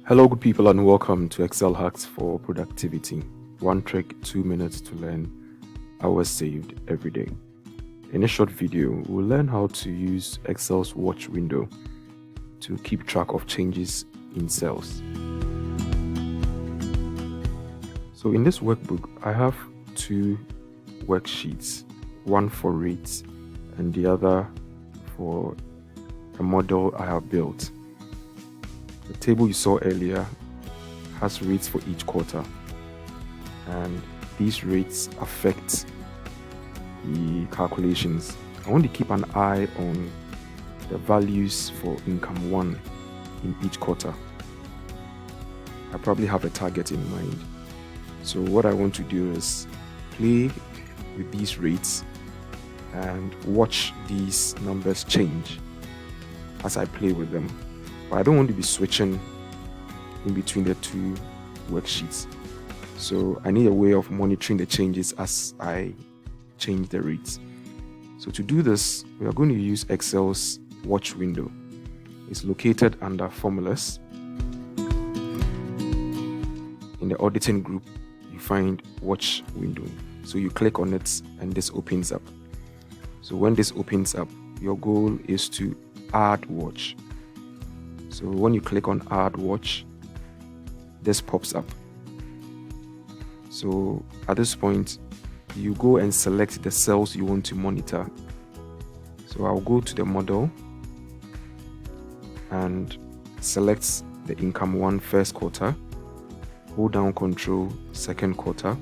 Hello, good people, and welcome to Excel Hacks for Productivity. One trick, 2 minutes to learn, hours saved every day. In this short video, we'll learn how to use Excel's watch window to keep track of changes in cells. So in this workbook, I have two worksheets, one for rates and the other for a model I have built. The table you saw earlier has rates for each quarter, and these rates affect the calculations. I want to keep an eye on the values for income 1 in each quarter. I probably have a target in mind. So what I want to do is play with these rates and watch these numbers change as I play with them. But I don't want to be switching in between the two worksheets. So I need a way of monitoring the changes as I change the rates. So to do this, we are going to use Excel's watch window. It's located under formulas. In the auditing group, you find watch window. So you click on it and this opens up. So when this opens up, your goal is to add watch. So when you click on add watch, this pops up. So at this point, you go and select the cells you want to monitor. So I'll go to the model and select the income 1 first quarter, hold down control second quarter,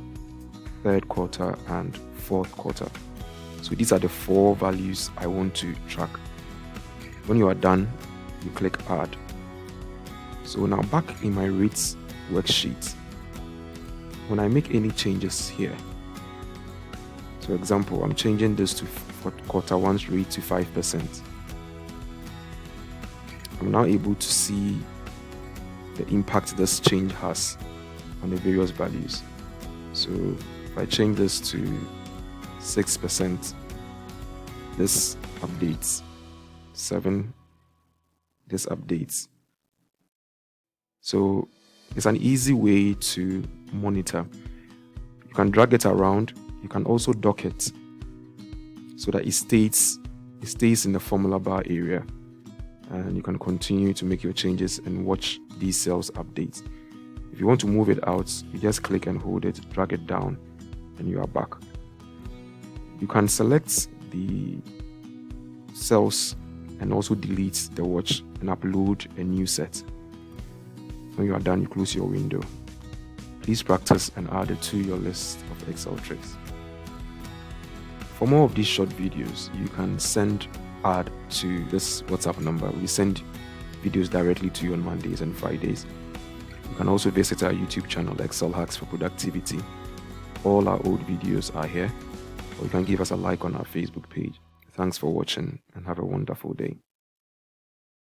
third quarter, and fourth quarter. So these are the 4 values I want to track. When you are done, you click add. So now back in my rates worksheet, when I make any changes here, so example, I'm changing this to quarter 1's rate to 5%. I'm now able to see the impact this change has on the various values. So if I change this to 6%, this updates. 7, this updates. So it's an easy way to monitor. You can drag it around. You can also dock it so that it stays in the formula bar area, and you can continue to make your changes and watch these cells update. If you want to move it out, you just click and hold it, drag it down, and you are back. You can select the cells and also delete the watch and upload a new set. When you are done, you close your window. Please practice and add it to your list of Excel tricks. For more of these short videos, you can send ad to this WhatsApp number. We send videos directly to you on Mondays and Fridays. You can also visit our YouTube channel, Excel Hacks for Productivity. All our old videos are here, or you can give us a like on our Facebook page. Thanks for watching and have a wonderful day.